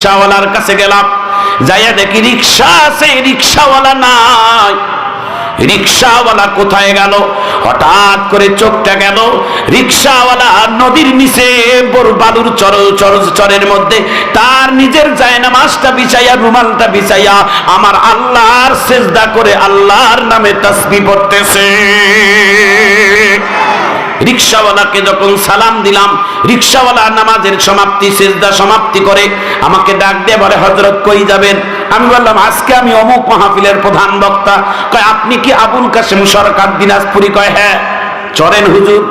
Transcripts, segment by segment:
রিকশাওয়ালার কাছে গেলাম, যাইয়া দেখি রিকশা আছে, রিকশাওয়ালা নাই। রিকশাওয়ালা কোথায় গেল? হঠাৎ করে চোখটা গেল রিকশাওয়ালা নদীর নিচে বড় বালুর চরের মধ্যে তার নিজের জায়নামাজটা বিছাইয়া, রুমালটা বিছাইয়া আমার আল্লাহর সিজদা করে আল্লাহর নামে তাসবিহ পড়তেছে। রিকশাওয়ালাকে যখন সালাম দিলাম, রিকশাওয়ালা নামাজের সমাপ্তি, সিজদা সমাপ্তি করে আমাকে ডাক দিয়ে বলে, হযরত কই যাবেন? আমি বললাম, আজকে আমি অমুক মাহফিলের প্রধান বক্তা। কয়, আপনি কি আবুল কাসেম সরকার দিনাজপুরি? কয়, হ্যাঁ। চলেন হুজুর,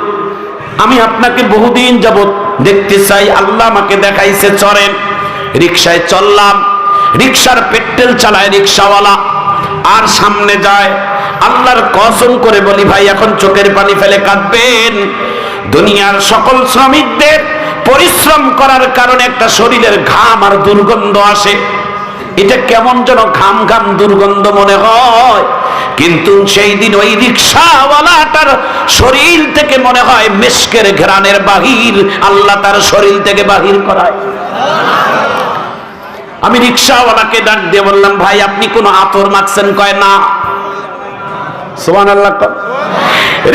আমি আপনাকে বহুদিন যাবত দেখতে চাই, আল্লাহ আমাকে দেখাইছে, চলেন। রিকশায় চললাম, রিকশার পেট্রোল চালায় রিকশাওয়ালা আর সামনে যায়। আল্লাহর কসম করে বলি ভাই, এখন চোখের পানি ফেলে কাঁদবেন। দুনিয়ার সকল শ্রমিকদের পরিশ্রম করার কারণে একটা শরীরের ঘাম আর দুর্গন্ধ আসে, এটা কেমন যেন ঘাম ঘাম দুর্গন্ধ মনে হয়। কিন্তু সেই দিন ওই রিকশাওয়ালাটার শরীর থেকে মনে হয় মেশকের ঘ্রাণের বাহির আল্লাহ তার শরীর থেকে বাহির করায়। আমি রিকশাওয়ালাকে ডাক দিয়ে বললাম, ভাই আপনি কোনো আতর মাখছেন? কয়, না। সুবহানাল্লাহ।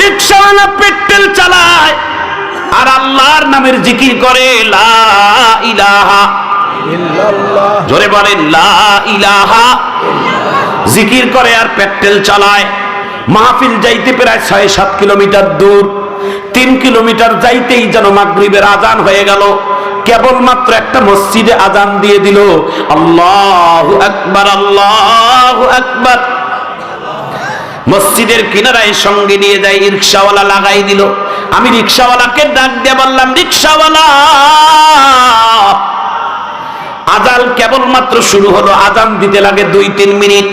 রিকশাওয়ালা পেট্রোল চালায় আর আল্লাহর নামের জিকির করে, লা ইলাহা ইল্লাল্লাহ, জোরে বলেন লা ইলাহা। জিকির করে আর পেট্রোল চালায়। মাহফিল যাইতে প্রায় ৬-৭ কিলোমিটার দূর। ৩ কিলোমিটার যাইতেই যেন মাগরিবের আজান হয়ে গেল। কেবলমাত্র একটা মসজিদে আজান দিয়ে দিল, আল্লাহু আকবার, আল্লাহু আকবার। মসজিদের কিনারায় সঙ্গে নিয়ে যাই, রিকশাওয়ালা লাগাই দিল। আমি রিকশাওয়ালাকে ডাক দিয়ে বললাম, রিকশাওয়ালা, আজান কেবলমাত্র শুরু হলো, আজান দিতে লাগে ২-৩ মিনিট।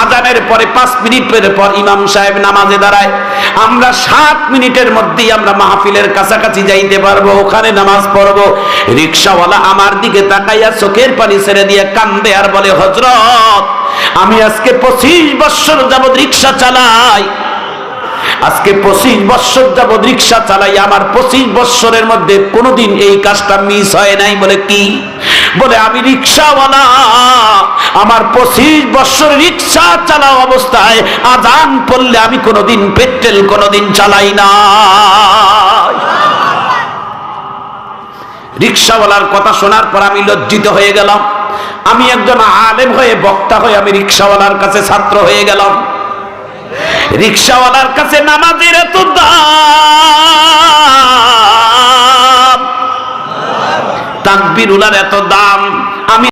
আজানের পরে ৫ মিনিট পর ইমাম সাহেব নামাজে দাঁড়ায়। আমরা ৭ মিনিটের মধ্যেই আমরা মাহফিলের কাছাকাছি যাইতে পারবো, ওখানে নামাজ পড়বো। রিকশাওয়ালা আমার দিকে তাকাইয়া চোখের পানি ছেড়ে দিয়ে কান্দে আর বলে, হযরত আমি আজকে ২৫ বছর যাবত রিকশা চালাই, আজকে ২৫ বছর যাবত রিকশা চালাই, আমার ২৫ বছরের মধ্যে কোনোদিন এই কাজটা মিস হয় নাই। বলে, কি? বলে, আমি রিকশাওয়ালা, আমার ২৫ বছর রিকশা চালাও অবস্থায় আজান পড়লে আমি কোনোদিন পেট্রোল কোনোদিন চালাই না। রিকশাওয়ালার কথা শোনার পর আমি লজ্জিত হয়ে গেলাম। আমি একজন আলেম হয়ে, বক্তা হয়ে আমি রিকশাওয়ালার কাছে ছাত্র হয়ে গেলাম। রিকশাওয়ালার কাছে নামাজের এত দাম, তাকবীরুল্লাহর এত দাম, আমি